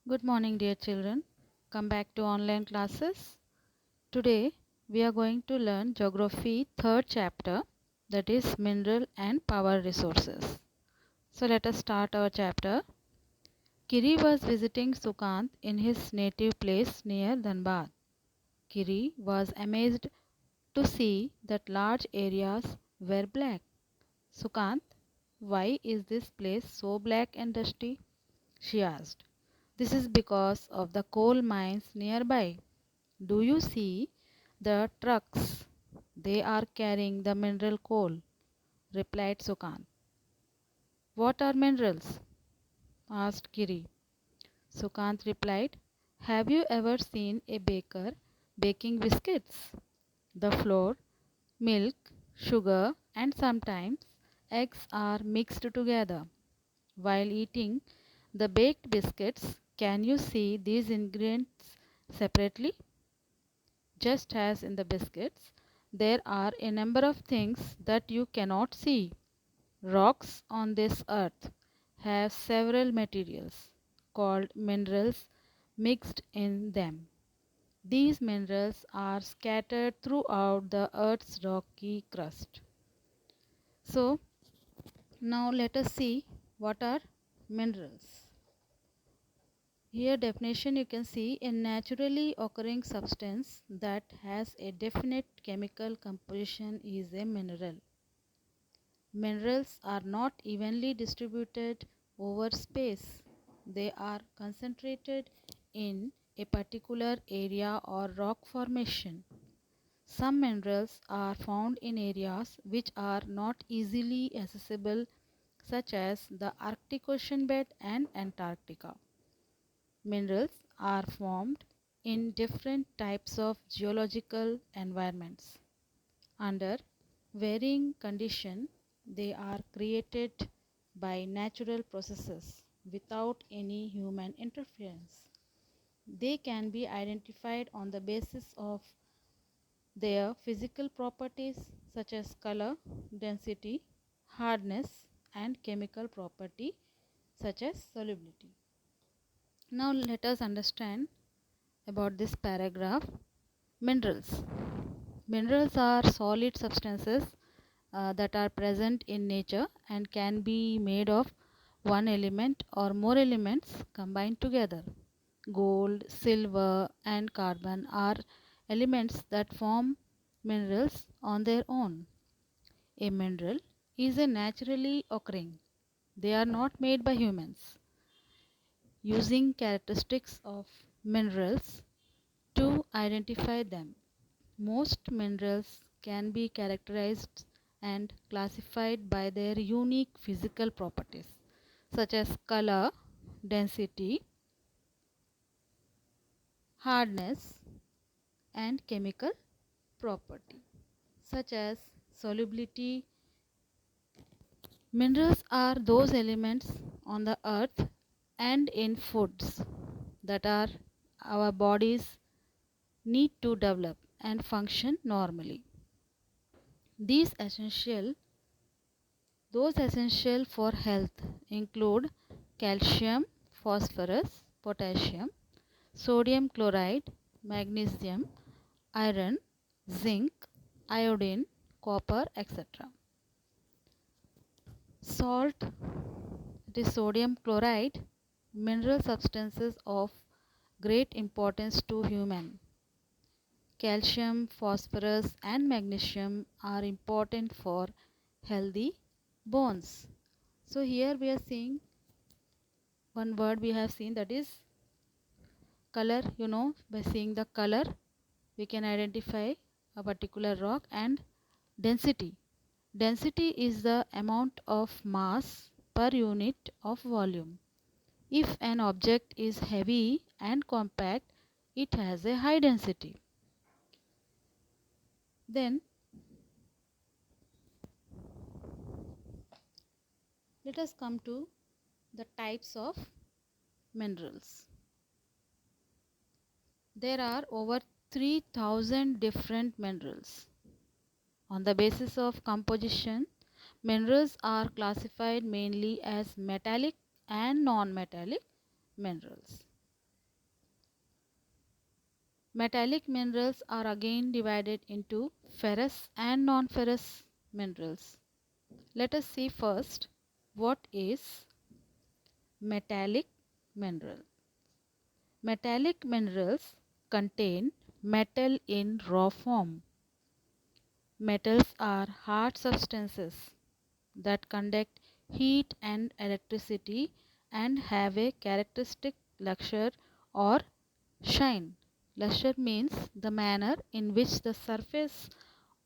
Good morning, dear children. Come back to online classes. Today we are going to learn Geography third chapter, that is Mineral and Power Resources. So let us start our chapter. Kiri was visiting Sukant in his native place near Dhanbad. Kiri was amazed to see that large areas were black. Sukant, why is this place so black and dusty? She asked. This is because of the coal mines nearby. Do you see the trucks? They are carrying the mineral coal, replied Sukant. What are minerals? Asked Kiri. Sukant replied, have you ever seen a baker baking biscuits? The flour, milk, sugar, and sometimes eggs are mixed together. While eating the baked biscuits, can you see these ingredients separately? Just as in the biscuits, there are a number of things that you cannot see. Rocks on this earth have several materials called minerals mixed in them. These minerals are scattered throughout the earth's rocky crust. So, now let us see what are minerals. Here definition you can see a naturally occurring substance that has a definite chemical composition is a mineral. Minerals are not evenly distributed over space. They are concentrated in a particular area or rock formation. Some minerals are found in areas which are not easily accessible, such as the Arctic Ocean bed and Antarctica. Minerals are formed in different types of geological environments. Under varying conditions, they are created by natural processes without any human interference. They can be identified on the basis of their physical properties such as color, density, hardness, and chemical property such as solubility. Now let us understand about this paragraph. Minerals. Minerals are solid substances that are present in nature and can be made of one element or more elements combined together. Gold, silver, and carbon are elements that form minerals on their own. A mineral is a naturally occurring. They are not made by humans. Using characteristics of minerals to identify them. Most minerals can be characterized and classified by their unique physical properties such as color, density, hardness, and chemical property such as solubility. Minerals are those elements on the earth and in foods that are our bodies need to develop and function normally. These essential Those essential for health include calcium, phosphorus, potassium, sodium chloride, magnesium, iron, zinc, iodine, copper, etc. Salt, it is sodium chloride, mineral substances of great importance to human. Calcium, phosphorus and magnesium are important for healthy bones. So here we are seeing one word we have seen, that is color. By seeing the color we can identify a particular rock. And density. Density is the amount of mass per unit of volume. If an object is heavy and compact, it has a high density. Then let us come to the types of minerals. There are over 3000 different minerals. On the basis of composition, minerals are classified mainly as metallic and non-metallic minerals. Metallic minerals are again divided into ferrous and non-ferrous minerals. Let us see first what is metallic mineral. Metallic minerals contain metal in raw form. Metals are hard substances that conduct heat and electricity and have a characteristic luster or shine. Luster means the manner in which the surface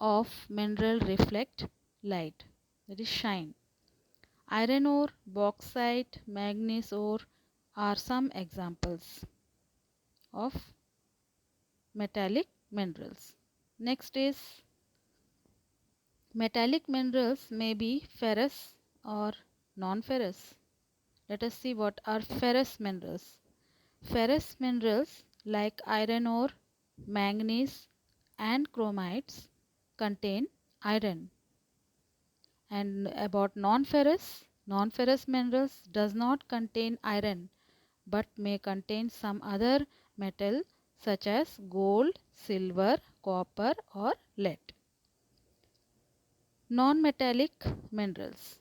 of mineral reflect light, that is shine. Iron ore, bauxite, manganese ore are some examples of metallic minerals. Next is metallic minerals may be ferrous or non-ferrous. Let us see what are ferrous minerals. Ferrous minerals like iron ore, manganese and chromites contain iron. And about non-ferrous minerals does not contain iron but may contain some other metal such as gold, silver, copper or lead. Non-metallic minerals.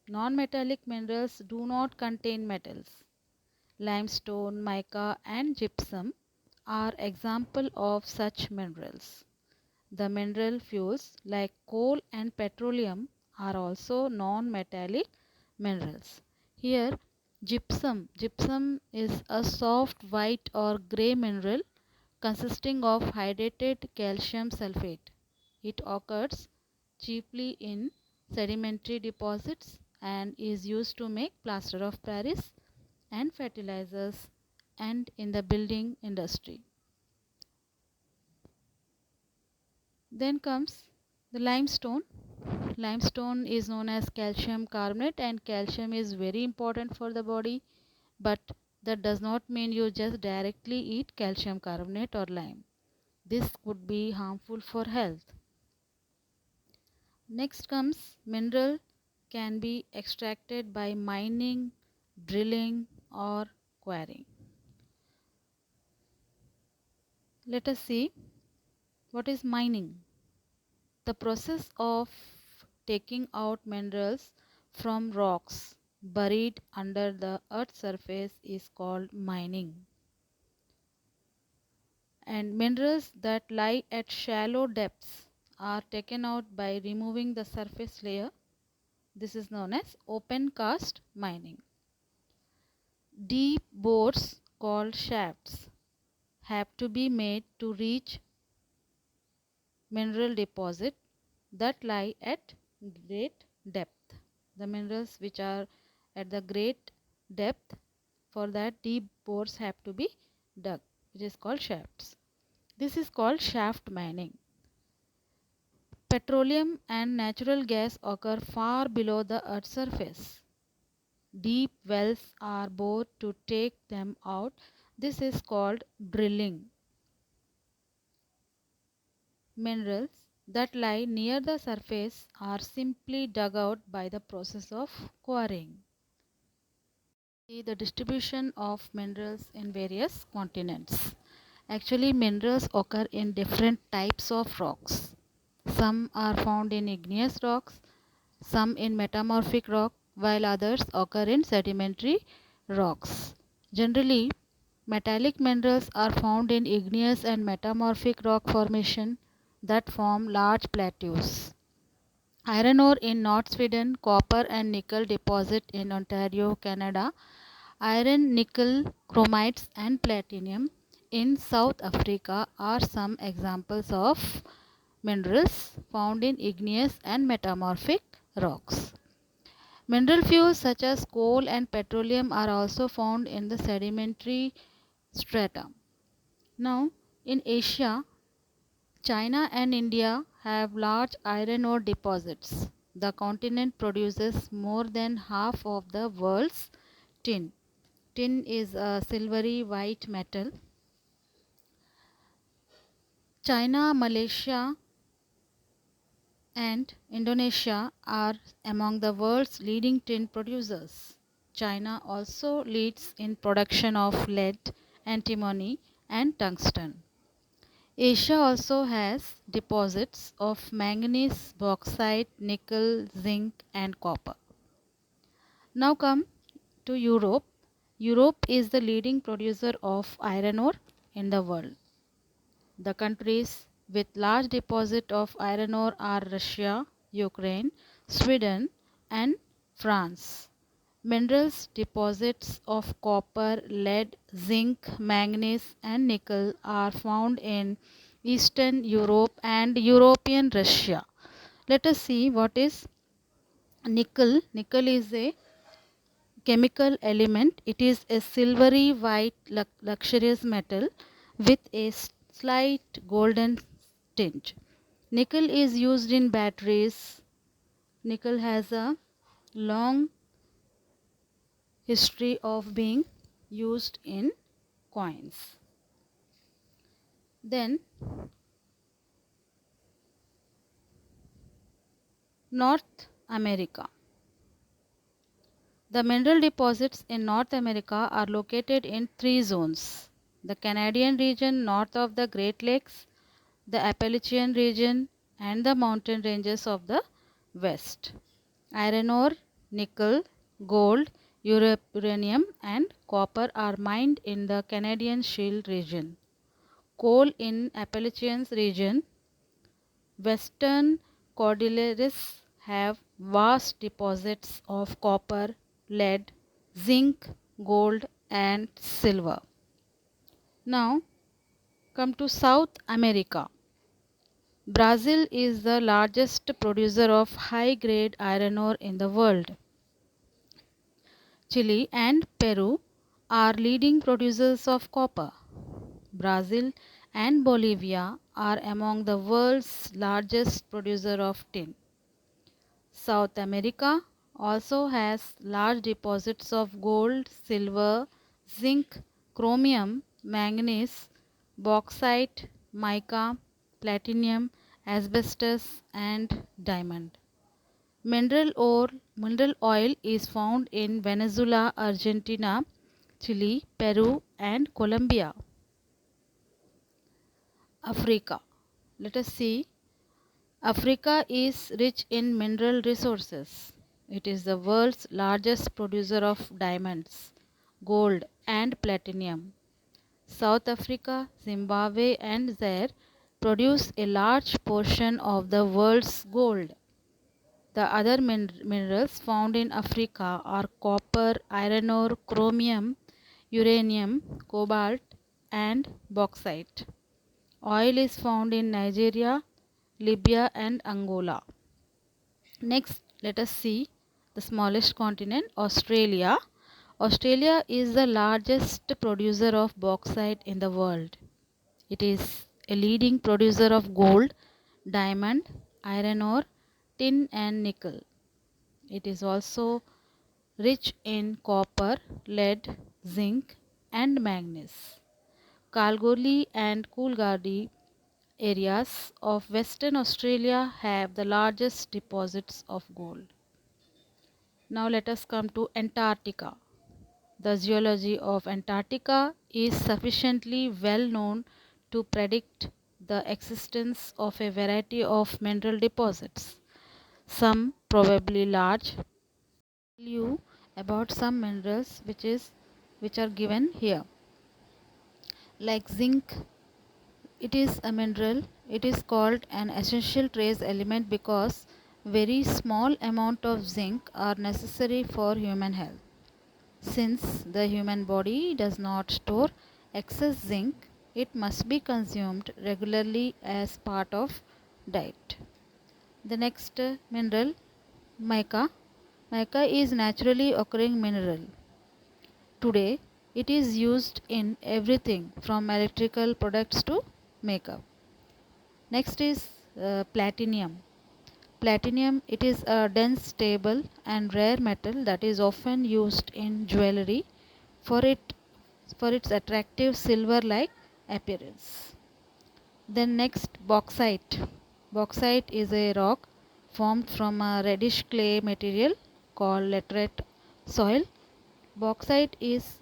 Non-metallic minerals do not contain metals. Limestone, mica and gypsum are example of such minerals. The mineral fuels like coal and petroleum are also non-metallic minerals. Here gypsum is a soft white or grey mineral consisting of hydrated calcium sulfate. It occurs chiefly in sedimentary deposits and is used to make plaster of Paris and fertilizers and in the building industry. Then comes the limestone. Limestone is known as calcium carbonate and calcium is very important for the body, but that does not mean you just directly eat calcium carbonate or lime. This could be harmful for health. Next comes mineral can be extracted by mining, drilling or quarrying. Let us see what is mining. The process of taking out minerals from rocks buried under the earth's surface is called mining. And minerals that lie at shallow depths are taken out by removing the surface layer. This is known as open cast mining. Deep bores called shafts have to be made to reach mineral deposit that lie at great depth. The minerals which are at the great depth, for that deep bores have to be dug. It is called shafts. This is called shaft mining. Petroleum and natural gas occur far below the earth's surface. Deep wells are bored to take them out. This is called drilling. Minerals that lie near the surface are simply dug out by the process of quarrying. See the distribution of minerals in various continents. Actually, minerals occur in different types of rocks. Some are found in igneous rocks, some in metamorphic rock, while others occur in sedimentary rocks. Generally, metallic minerals are found in igneous and metamorphic rock formation that form large plateaus. Iron ore in North Sweden, copper and nickel deposit in Ontario, Canada, iron, nickel, chromites and platinum in South Africa are some examples of minerals found in igneous and metamorphic rocks. Mineral fuels such as coal and petroleum are also found in the sedimentary strata. Now, in Asia, China and India have large iron ore deposits. The continent produces more than half of the world's tin. Tin is a silvery white metal. China, Malaysia and Indonesia are among the world's leading tin producers. China also leads in production of lead, antimony and tungsten. Asia also has deposits of manganese, bauxite, nickel, zinc and copper. Now come to Europe. Europe is the leading producer of iron ore in the world. The countries with large deposit of iron ore are Russia, Ukraine, Sweden and France. Minerals deposits of copper, lead, zinc, manganese and nickel are found in Eastern Europe and European Russia. Let us see what is nickel. Nickel is a chemical element. It is a silvery white luxurious metal with a slight golden tinge. Nickel is used in batteries. Nickel has a long history of being used in coins. Then North America. The mineral deposits in North America are located in three zones: the Canadian region north of the Great Lakes, the Appalachian region, and the mountain ranges of the west. Iron ore, nickel, gold, uranium, and copper are mined in the Canadian Shield region. Coal in Appalachian region. Western Cordilleras have vast deposits of copper, lead, zinc, gold, and silver. Now, come to South America. Brazil is the largest producer of high-grade iron ore in the world. Chile and Peru are leading producers of copper. Brazil and Bolivia are among the world's largest producer of tin. South America also has large deposits of gold, silver, zinc, chromium, manganese, bauxite, mica, platinum, asbestos and diamond. Mineral oil is found in Venezuela, Argentina, Chile, Peru and Colombia. Africa. Let us see. Africa is rich in mineral resources. It is the world's largest producer of diamonds, gold and platinum. South Africa, Zimbabwe and Zaire produce a large portion of the world's gold. The other minerals found in Africa are copper, iron ore, chromium, uranium, cobalt and bauxite. Oil is found in Nigeria, Libya and Angola. Next, let us see the smallest continent, Australia. Australia is the largest producer of bauxite in the world. It is a leading producer of gold, diamond, iron ore, tin and nickel. It is also rich in copper, lead, zinc and manganese. Kalgoorlie and Coolgardie areas of Western Australia have the largest deposits of gold. Now let us come to Antarctica. The geology of Antarctica is sufficiently well known to predict the existence of a variety of mineral deposits, some probably large. I will tell you about some minerals which are given here, like zinc. It is a mineral. It is called an essential trace element because very small amount of zinc are necessary for human health. Since the human body does not store excess zinc, it must be consumed regularly as part of diet. The next mineral, mica. Mica is naturally occurring mineral. Today, it is used in everything from electrical products to makeup. Next is platinum. Platinum, it is a dense, stable and rare metal that is often used in jewelry for its attractive silver-like appearance. Then next, bauxite. Bauxite is a rock formed from a reddish clay material called laterite soil. Bauxite is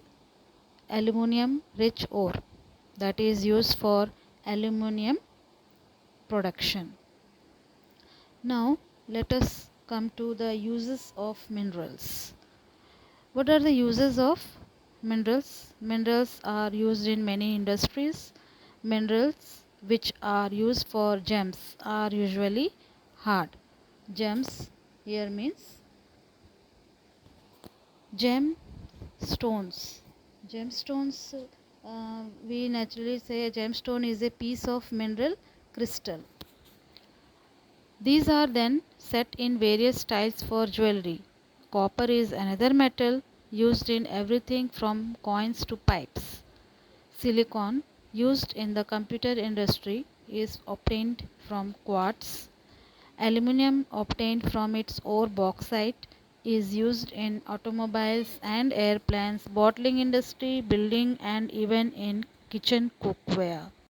aluminium rich ore that is used for aluminium production. Now let us come to the uses of minerals. What are the uses of minerals? Minerals are used in many industries. Minerals which are used for gems are usually hard. Gems here means gem stones. Gemstones, we naturally say a gemstone is a piece of mineral crystal. These are then set in various styles for jewelry. Copper is another metal used in everything from coins to pipes. Silicon, used in the computer industry, is obtained from quartz. Aluminium, obtained from its ore bauxite, is used in automobiles and airplanes, bottling industry, building, and even in kitchen cookware.